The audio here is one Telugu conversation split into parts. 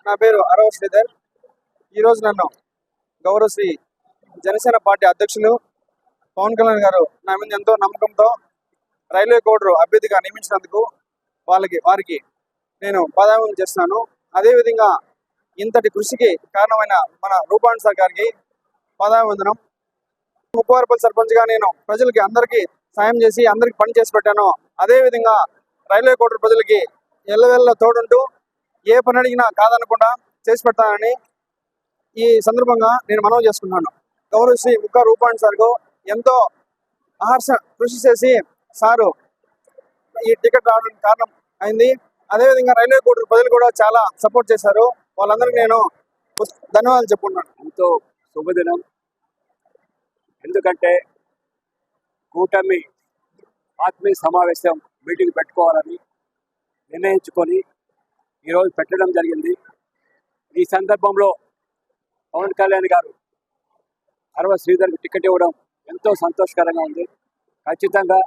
నా పేరు అరవ శ్రీధర్. ఈరోజు నన్ను గౌరవశ్రీ జనసేన పార్టీ అధ్యక్షులు పవన్ కళ్యాణ్ గారు నా మీద ఎంతో నమ్మకంతో రైల్వే కోడరు అభ్యర్థిగా నియమించినందుకు వారికి నేను పాదాభివందనం చేస్తున్నాను. అదేవిధంగా ఇంతటి కృషికి కారణమైన మన రూపాణి సార్ గారికి పాదాభివందనం. ముప్పవరపల్లి సర్పంచ్గా నేను ప్రజలకి అందరికీ సాయం చేసి అందరికి పని చేసి పెట్టాను. అదేవిధంగా రైల్వే కోడరు ప్రజలకి ఎల్లవెల్ల తోడుంటూ ఏ పని అడిగినా కాదనకుండా చేసి పెడతానని ఈ సందర్భంగా నేను మనవి చేసుకున్నాను. గౌరవశ్రీ ముక్క రూపాణి సార్కు ఎంతో అహర్ష కృషి చేసి సారు ఈ టికెట్ రావడానికి కారణం అయింది. అదేవిధంగా రైల్వే కోడరు ప్రజలు కూడా చాలా సపోర్ట్ చేశారు. వాళ్ళందరికీ నేను ధన్యవాదాలు చెప్పుకున్నాను. ఎంతో శుభదినం. ఎందుకంటే కూటమి ఆత్మీయ సమావేశం మీటింగ్ పెట్టుకోవాలని నిర్ణయించుకొని ఈరోజు పెట్టడం జరిగింది. ఈ సందర్భంలో పవన్ కళ్యాణ్ గారు అరవ శ్రీధర్కి టికెట్ ఇవ్వడం ఎంతో సంతోషకరంగా ఉంది. ఖచ్చితంగా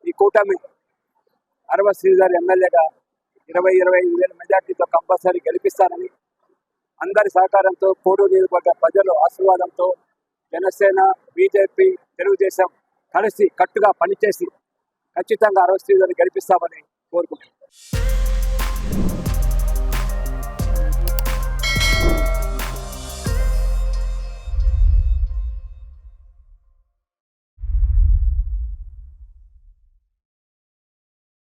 ఈ కూటమి అరవ శ్రీధర్ ఎమ్మెల్యేగా 20-25,000 మెజార్టీతో కంపల్సరీ గెలిపిస్తారని అందరి సహకారంతో కోడూరు నియోజకవర్గ ప్రజల ఆశీర్వాదంతో జనసేన, బీజేపీ, తెలుగుదేశం కలిసి కట్టుగా పనిచేసి ఖచ్చితంగా అరవ శ్రీధర్ని గెలిపిస్తామని కోరుకుంటున్నాను.